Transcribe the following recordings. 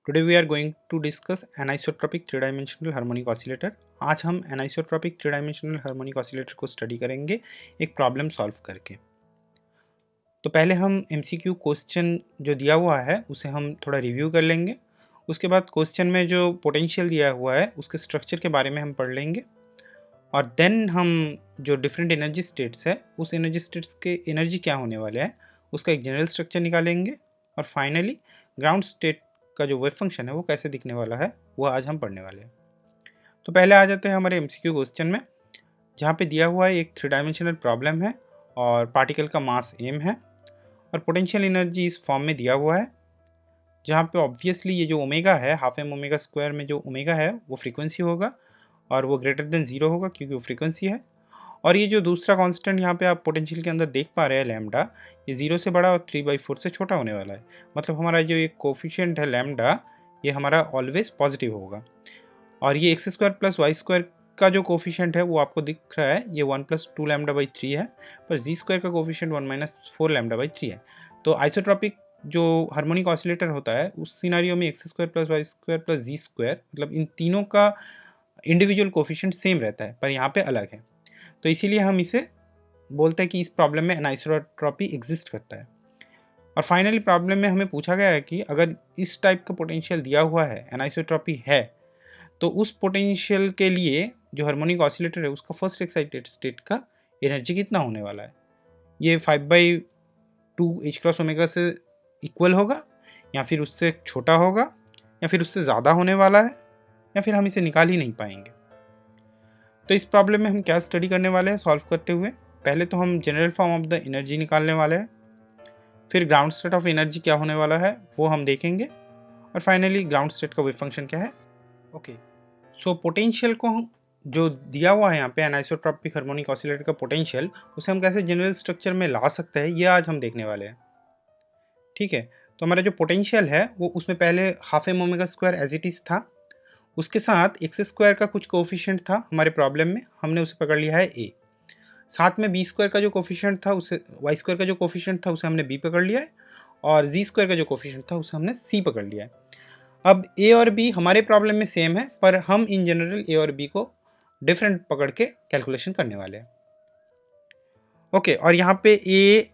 Today we are going to discuss anisotropic three dimensional harmonic oscillator. आज हम anisotropic three dimensional harmonic oscillator को study करेंगे एक problem solve करके। तो पहले हम एमसीक्यू क्वेश्चन जो दिया हुआ है उसे हम थोड़ा रिव्यू कर लेंगे। उसके बाद क्वेश्चन में जो पोटेंशियल दिया हुआ है उसके स्ट्रक्चर के बारे में हम पढ़ लेंगे और देन हम जो डिफरेंट एनर्जी स्टेट्स है उस एनर्जी स्टेट्स के एनर्जी क्या होने वाले हैं उसका एक जनरल स्ट्रक्चर निकालेंगे और फाइनली ग्राउंड स्टेट का जो वेव फंक्शन है वो कैसे दिखने वाला है वो आज हम पढ़ने वाले हैं। तो पहले आ जाते हैं हमारे एमसीक्यू क्वेश्चन में, जहाँ पे दिया हुआ है एक थ्री डायमेंशनल प्रॉब्लम है और पार्टिकल का मास m है और पोटेंशियल एनर्जी इस फॉर्म में दिया हुआ है, जहाँ पे ऑब्वियसली ये जो ओमेगा है हाफ एम ओमेगा स्क्वायर में जो ओमेगा है वो फ्रीक्वेंसी होगा और वो ग्रेटर देन ज़ीरो होगा क्योंकि वो फ्रीक्वेंसी है। और ये जो दूसरा कांस्टेंट यहाँ पे आप पोटेंशियल के अंदर देख पा रहे हैं लैम्डा, ये 0 से बड़ा और 3/4 से छोटा होने वाला है। मतलब हमारा जो ये कोफिशिएंट है लैम्डा ये हमारा ऑलवेज पॉजिटिव होगा। और ये x square plus y square का जो कोफिशिएंट है वो आपको दिख रहा है, ये 1 + 2 λ/3 है, पर जी स्क्वायर का कोफिशिएंट 1 - 4 λ/3 है। तो आइसोट्रोपिक जो हार्मोनिक ऑसिलेटर होता है उस सिनारियो में x square plus y square plus z square मतलब इन तीनों का इंडिविजुअल कोफिशिएंट सेम रहता है पर यहाँ पे अलग है। तो इसीलिए हम इसे बोलते हैं कि इस प्रॉब्लम में एनाइसोट्रॉपी एग्जिस्ट करता है। और फाइनली प्रॉब्लम में हमें पूछा गया है कि अगर इस टाइप का पोटेंशियल दिया हुआ है, एनाइसोट्रॉपी है, तो उस पोटेंशियल के लिए जो हार्मोनिक ऑसिलेटर है उसका फर्स्ट एक्साइटेड स्टेट का एनर्जी कितना होने वाला है। ये 5/2 h क्रॉस ओमेगा से इक्वल होगा या फिर उससे छोटा होगा या फिर उससे ज़्यादा होने वाला है या फिर हम इसे निकाल ही नहीं पाएंगे। तो इस प्रॉब्लम में हम क्या स्टडी करने वाले हैं सॉल्व करते हुए, पहले तो हम general form of the energy निकालने वाले हैं, फिर ग्राउंड स्टेट ऑफ एनर्जी क्या होने वाला है वो हम देखेंगे और फाइनली ग्राउंड स्टेट का वेव फंक्शन क्या है। ओके, सो पोटेंशियल को जो दिया हुआ है यहाँ पे एनाइसोट्रॉपिक हार्मोनिक ऑसिलेटर का पोटेंशियल, उसे हम कैसे जनरल स्ट्रक्चर में ला सकते हैं ये आज हम देखने वाले हैं। ठीक है, तो हमारा जो पोटेंशियल है वो उसमें पहले half m omega square as it is था, उसके साथ एक्स स्क्वायर का कुछ कोफिशिएंट था हमारे प्रॉब्लम में, हमने उसे पकड़ लिया है ए, साथ में बी स्क्वायर का जो कोफिशिएंट था उसे वाई स्क्वायर का जो कोफिशिएंट था उसे हमने बी पकड़ लिया है और जी स्क्वायर का जो कोफिशिएंट था उसे हमने सी पकड़ लिया है। अब ए और बी हमारे प्रॉब्लम में सेम है पर हम इन जनरल ए और बी को डिफरेंट पकड़ के कैलकुलेशन करने वाले हैं। ओके, और यहाँ पे ए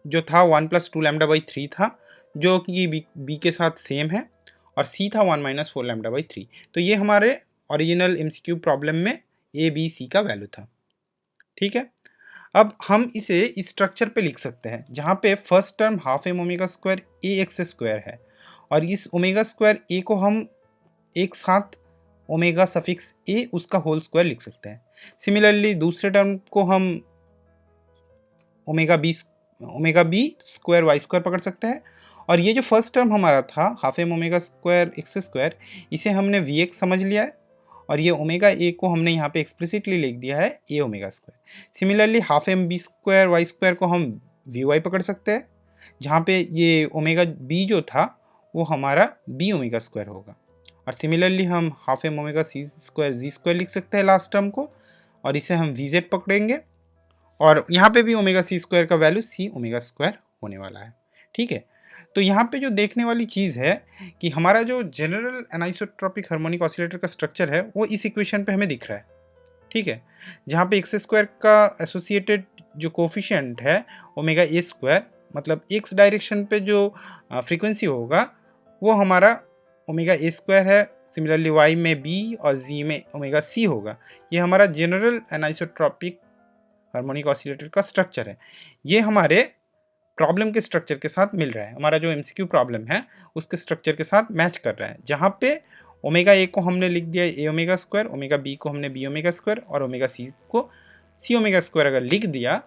जो था 1 + 2 λ/3 था जो कि बी के साथ सेम है और सी था 1 - 4 λ/3। तो ये हमारे ओरिजिनल एमसीक्यू प्रॉब्लम में ए बी सी का वैल्यू था। ठीक है, अब हम इसे इस स्ट्रक्चर पे लिख सकते हैं जहाँ पे first term half m omega square a x square है और इस ओमेगा स्क्वायर ए को हम एक साथ ओमेगा सफिक्स ए उसका होल स्क्वायर लिख सकते हैं। सिमिलरली दूसरे टर्म को हम omega b square y square पकड़ सकते हैं और ये जो फर्स्ट टर्म हमारा था half m omega square x square, इसे हमने वी एक्स समझ लिया है और ये ओमेगा ए को हमने यहाँ पे एक्सप्लिसिटली लिख दिया है a omega square. Similarly half m b square y square को हम वी वाई पकड़ सकते हैं, जहाँ पे ये ओमेगा बी जो था वो हमारा बी ओमेगा स्क्वायर होगा। और सिमिलरली हम half m omega c square z square लिख सकते हैं लास्ट टर्म को और इसे हम वी जेड पकड़ेंगे और यहाँ पे भी ओमेगा सी स्क्वायर का वैल्यू सी ओमेगा स्क्वायर होने वाला है। ठीक है, तो यहाँ पे जो देखने वाली चीज़ है कि हमारा जो जनरल एनाइसोट्रॉपिक हार्मोनिक ऑसिलेटर का स्ट्रक्चर है वो इस इक्वेशन पे हमें दिख रहा है। ठीक है, जहाँ पे एक्स स्क्वायर का एसोसिएटेड जो कोफिशिएंट है ओमेगा ए स्क्वायर, मतलब एक्स डायरेक्शन पे जो फ्रीक्वेंसी होगा वो हमारा ओमेगा ए स्क्वायर है। सिमिलरली वाई में बी और जी में ओमेगा सी होगा। ये हमारा जनरल एनाइसोट्रॉपिक हार्मोनिक ऑसिलेटर का स्ट्रक्चर है। ये हमारे प्रॉब्लम के स्ट्रक्चर के साथ मिल रहा है, हमारा जो एमसीक्यू प्रॉब्लम है उसके स्ट्रक्चर के साथ मैच कर रहा है, जहाँ पे ओमेगा ए को हमने लिख दिया ए ओमेगा स्क्वायर, ओमेगा बी को हमने बी ओमेगा स्क्वायर और ओमेगा सी को सी ओमेगा स्क्वायर अगर लिख दिया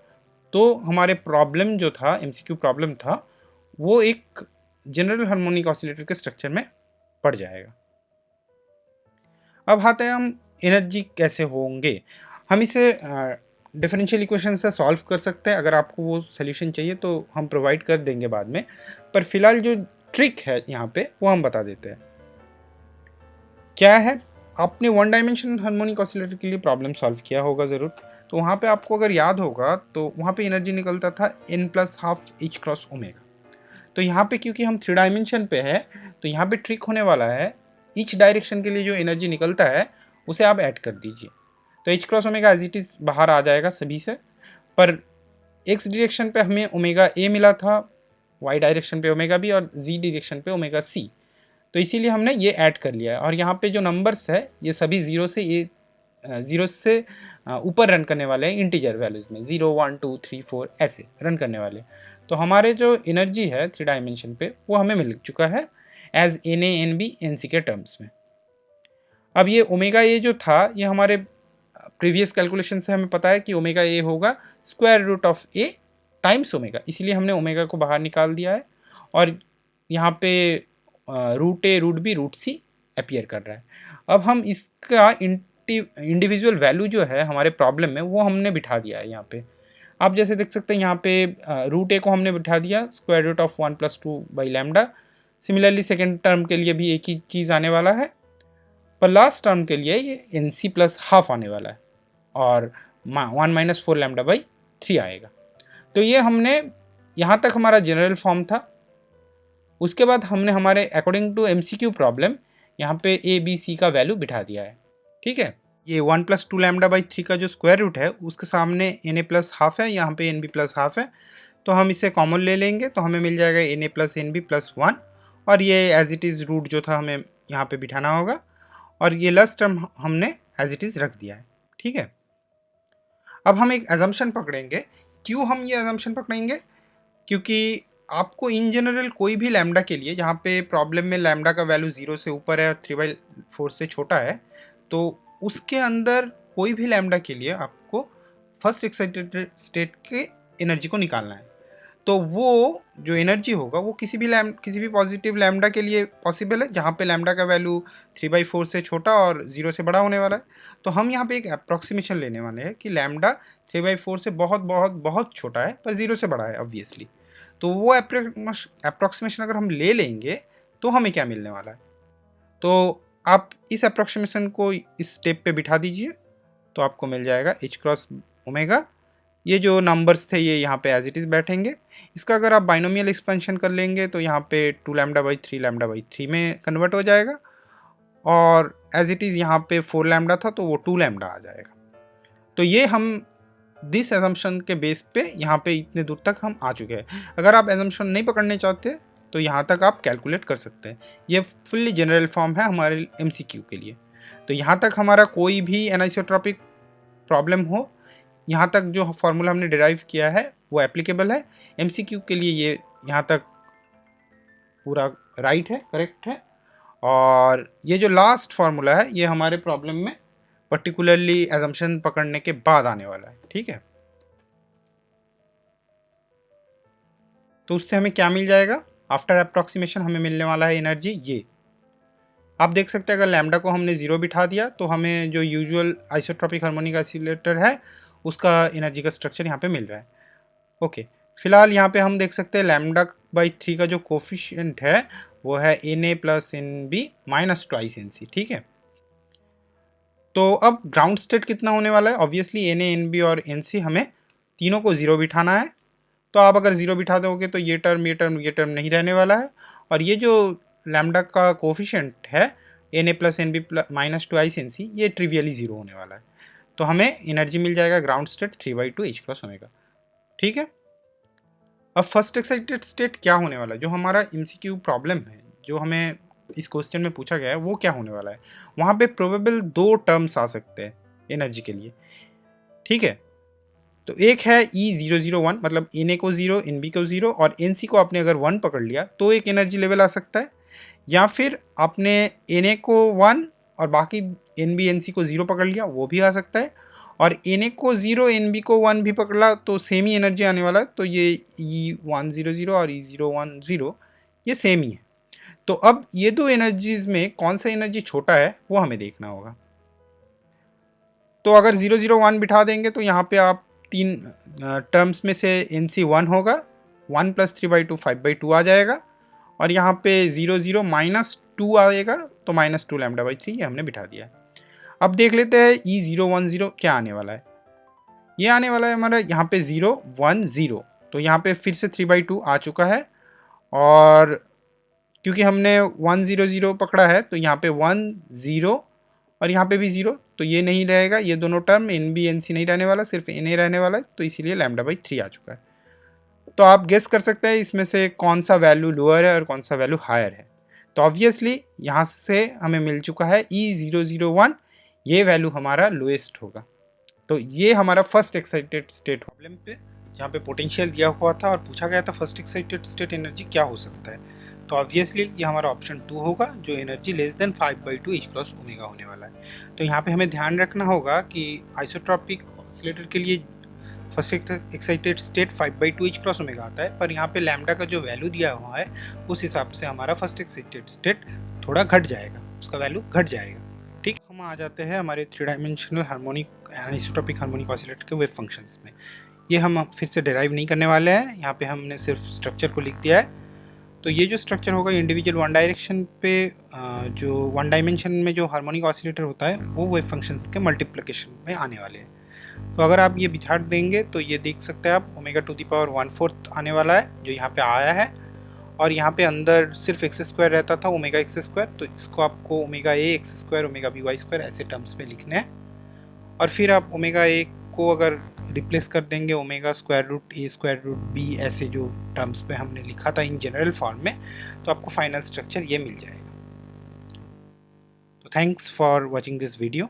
तो हमारे प्रॉब्लम जो था एमसीक्यू प्रॉब्लम था वो एक जनरल हार्मोनिक ऑसिलेटर के स्ट्रक्चर में पड़ जाएगा। अब आते हैं हम एनर्जी कैसे होंगे। हम इसे डिफरेंशियल इक्वेशन से सॉल्व कर सकते हैं, अगर आपको वो सोल्यूशन चाहिए तो हम प्रोवाइड कर देंगे बाद में, पर फिलहाल जो ट्रिक है यहाँ पे वो हम बता देते हैं। क्या है, आपने वन डायमेंशनल हार्मोनिक ऑसिलेटर के लिए प्रॉब्लम सॉल्व किया होगा ज़रूर, तो वहाँ पे आपको अगर याद होगा तो वहाँ पे एनर्जी निकलता था n + ½ h क्रॉस ओमेगा। तो यहाँ पे क्योंकि हम थ्री डायमेंशन पे है तो यहाँ पे ट्रिक होने वाला है, ईच डायरेक्शन के लिए जो एनर्जी निकलता है उसे आप ऐड कर दीजिए। तो h cross omega as it is बाहर आ जाएगा सभी से, पर एक्स डायरेक्शन पे हमें ओमेगा ए मिला था, वाई डायरेक्शन पे ओमेगा बी और जी डायरेक्शन पे ओमेगा सी, तो इसीलिए हमने ये ऐड कर लिया है। और यहाँ पे जो नंबर्स है ये सभी ज़ीरो से ऊपर रन करने वाले हैं, इंटीजर वैल्यूज़ में 0 1 2 3 4 ऐसे रन करने वाले। तो हमारे जो एनर्जी है 3 डायमेंशन पे वो हमें मिल चुका है as n a n b n c के टर्म्स में। अब ये ओमेगा ए जो था ये हमारे प्रीवियस कैलकुलेशन से हमें पता है कि ओमेगा ए होगा square root of a times omega, इसीलिए हमने ओमेगा को बाहर निकाल दिया है। और यहाँ पे रूट ए रूट बी रूट सी अपीयर कर रहा है। अब हम इसका इंडिविजुअल वैल्यू जो है हमारे प्रॉब्लम में वो हमने बिठा दिया है यहाँ पे। आप जैसे देख सकते हैं यहाँ पे रूट ए को हमने बिठा दिया square root of 1 + 2 by lambda. Similarly second term के लिए भी एक ही चीज़ आने वाला है, पर लास्ट टर्म के लिए ये एन सी प्लस हाफ आने वाला है और 1 - 4 लैम्डा बाई 3 आएगा। तो ये हमने यहाँ तक हमारा जनरल फॉर्म था। उसके बाद हमने हमारे अकॉर्डिंग टू MCQ प्रॉब्लम यहाँ पे ए बी सी का वैल्यू बिठा दिया है। ठीक है, ये 1 + 2 लैम्डा बाई 3 का जो स्क्वायर रूट है उसके सामने एन ए प्लस हाफ है, यहाँ पे एन बी प्लस हाफ है, तो हम इसे कॉमन ले लेंगे तो हमें मिल जाएगा n a plus n b plus 1, और ये एज इट इज़ रूट जो था हमें यहाँ पे बिठाना होगा, और ये लास्ट टर्म हमने एज इट इज़ रख दिया है। ठीक है, अब हम एक एजम्पशन पकड़ेंगे। क्यों हम ये एजम्पशन पकड़ेंगे? क्योंकि आपको इन जनरल कोई भी लैम्डा के लिए, जहाँ पे प्रॉब्लम में लैम्डा का वैल्यू 0 से ऊपर है और 3/4 से छोटा है, तो उसके अंदर कोई भी लैम्डा के लिए आपको फर्स्ट एक्साइटेड स्टेट के एनर्जी को निकालना है। तो वो जो एनर्जी होगा वो किसी भी पॉजिटिव लैम्डा के लिए पॉसिबल है, जहाँ पे लैम्डा का वैल्यू 3/4 से छोटा और 0 से बड़ा होने वाला है। तो हम यहाँ पे एक अप्रॉक्सीमेशन लेने वाले हैं कि लैम्डा 3/4 से बहुत बहुत बहुत छोटा है पर 0 से बड़ा है ऑब्वियसली। तो वो अप्रॉक्सीमेशन अगर हम ले लेंगे तो हमें क्या मिलने वाला है, तो आप इस अप्रॉक्सीमेशन को इस स्टेप पे बिठा दीजिए, तो आपको मिल जाएगा एच क्रॉस ओमेगा। ये जो नंबर्स थे ये यहाँ पे एज इट इज़ बैठेंगे। इसका अगर आप बाइनोमियल एक्सपेंशन कर लेंगे तो यहाँ पे 2 लैम्डा बाई 3 लैम्डा बाई 3 में कन्वर्ट हो जाएगा, और एज इट इज़ यहाँ पे 4 लैम्डा था तो वो 2 लैम्डा आ जाएगा। तो ये हम दिस एजम्पशन के बेस पे यहाँ पे इतने दूर तक हम आ चुके हैं। अगर आप एजम्पशन नहीं पकड़ने चाहते तो यहाँ तक आप कैलकुलेट कर सकते हैं। ये फुल्ली जनरल फॉर्म है हमारे MCQ के लिए। तो यहाँ तक हमारा कोई भी एनिसोट्रॉपिक प्रॉब्लम हो, यहाँ तक जो फार्मूला हमने डिराइव किया है वो एप्लीकेबल है। MCQ के लिए ये यहाँ तक पूरा राइट है, करेक्ट है। और ये जो लास्ट फार्मूला है ये हमारे प्रॉब्लम में पर्टिकुलरली एजम्पशन पकड़ने के बाद आने वाला है। ठीक है, तो उससे हमें क्या मिल जाएगा? आफ्टर अप्रॉक्सीमेशन हमें मिलने वाला है एनर्जी ये। आप देख सकते हैं अगर लैम्डा को हमने 0 बिठा दिया तो हमें जो यूजुअल आइसोट्रॉपिक हार्मोनिक ऑसिलेटर है उसका एनर्जी का स्ट्रक्चर यहाँ पे मिल रहा है। ओके, फिलहाल यहाँ पे हम देख सकते हैं लैम्डा बाई 3 का जो कोफिशिएंट है वो है Na plus NB minus twice NC। ठीक है, तो अब ग्राउंड स्टेट कितना होने वाला है? ऑब्वियसली Na, NB और NC हमें तीनों को 0 बिठाना है। तो आप अगर 0 बिठा दोगे तो ये टर्म नहीं रहने वाला है, और ये जो लैम्डा का कोफिशिएंट है Na plus NB minus twice NC ये ट्रिवियली 0 होने वाला है। तो हमें एनर्जी मिल जाएगा ground state 3/2 H cross omega. ठीक है, अब फर्स्ट एक्साइटेड स्टेट क्या होने वाला है? जो हमारा MCQ प्रॉब्लम है जो हमें इस क्वेश्चन में पूछा गया है वो क्या होने वाला है? वहाँ पे प्रोबेबल 2 टर्म्स आ सकते हैं एनर्जी के लिए। ठीक है, तो एक है E001 मतलब Na को 0, NB को 0 और NC को आपने अगर 1 पकड़ लिया तो एक एनर्जी लेवल आ सकता है, या फिर आपने Na को 1 और बाकी NB NC को 0 पकड़ लिया वो भी आ सकता है, और Na को 0 NB को 1 भी पकड़ा तो सेम ही एनर्जी आने वाला है। तो ये E100 और E010 ये सेम ही है। तो अब ये दो एनर्जीज में कौन सा एनर्जी छोटा है वो हमें देखना होगा। तो अगर 001 बिठा देंगे तो यहाँ पे आप 3 टर्म्स में से NC 1 होगा, 1 + 3/2 5/2 आ जाएगा, और यहाँ पे 00 - 2 आएगा तो -2 लैम्डा बाई 3 ये हमने बिठा दिया है। अब देख लेते हैं E010 क्या आने वाला है। ये आने वाला है हमारा यहाँ पे 010, तो यहाँ पे फिर से 3/2 आ चुका है, और क्योंकि हमने 1 0 0 पकड़ा है तो यहाँ पे 1 0 और यहाँ पे भी 0, तो ये नहीं रहेगा, ये दोनों term n b n c नहीं रहने वाला, सिर्फ एन ए रहने वाला है, तो इसीलिए λ/3 आ चुका है। तो आप गेस कर सकते हैं इसमें से कौन सा वैल्यू लोअर है और कौन सा वैल्यू हायर है। तो ऑब्वियसली यहाँ से हमें मिल चुका है E001, ये वैल्यू हमारा लोएस्ट होगा। तो ये हमारा फर्स्ट एक्साइटेड स्टेट प्रॉब्लम पे जहाँ पे पोटेंशियल दिया हुआ था और पूछा गया था फर्स्ट एक्साइटेड स्टेट एनर्जी क्या हो सकता है, तो ऑब्वियसली ये हमारा ऑप्शन 2 होगा, जो energy less than 5/2 H cross omega होने वाला है। तो यहाँ पे हमें ध्यान रखना होगा कि आइसोट्रॉपिक ऑसिलेटर के लिए first excited state 5/2 H cross omega आता है, पर यहाँ पे लैम्डा का जो वैल्यू दिया हुआ है उस हिसाब से हमारा फर्स्ट एक्साइटेड स्टेट थोड़ा घट जाएगा, उसका वैल्यू घट जाएगा। ठीक, हम आ जाते हैं हमारे 3 dimensional harmonic isotropic harmonic oscillator के वेव फंक्शंस में। ये हम फिर से डिराइव नहीं करने वाले हैं, यहाँ पे हमने सिर्फ स्ट्रक्चर को लिख दिया है। तो ये जो स्ट्रक्चर होगा इंडिविजुअल वन डायरेक्शन पे जो वन डायमेंशन में जो हार्मोनिक ऑसिलेटर होता है वो वेव फंक्शंस के मल्टीप्लिकेशन में आने वाले हैं। तो अगर आप ये बिछाड़ देंगे तो ये देख सकते हैं आप ω⁴ आने वाला है जो यहाँ पे आया है, और यहाँ पे अंदर सिर्फ x² रहता था ω(x²), तो इसको आपको ω(a)x², ω(b)y² ऐसे टर्म्स में लिखने हैं। और फिर आप ω(a) को अगर रिप्लेस कर देंगे ω√a²√b ऐसे जो टर्म्स पे हमने लिखा था इन जनरल फॉर्म में, तो आपको फाइनल स्ट्रक्चर ये मिल जाएगा। तो thanks for watching this video.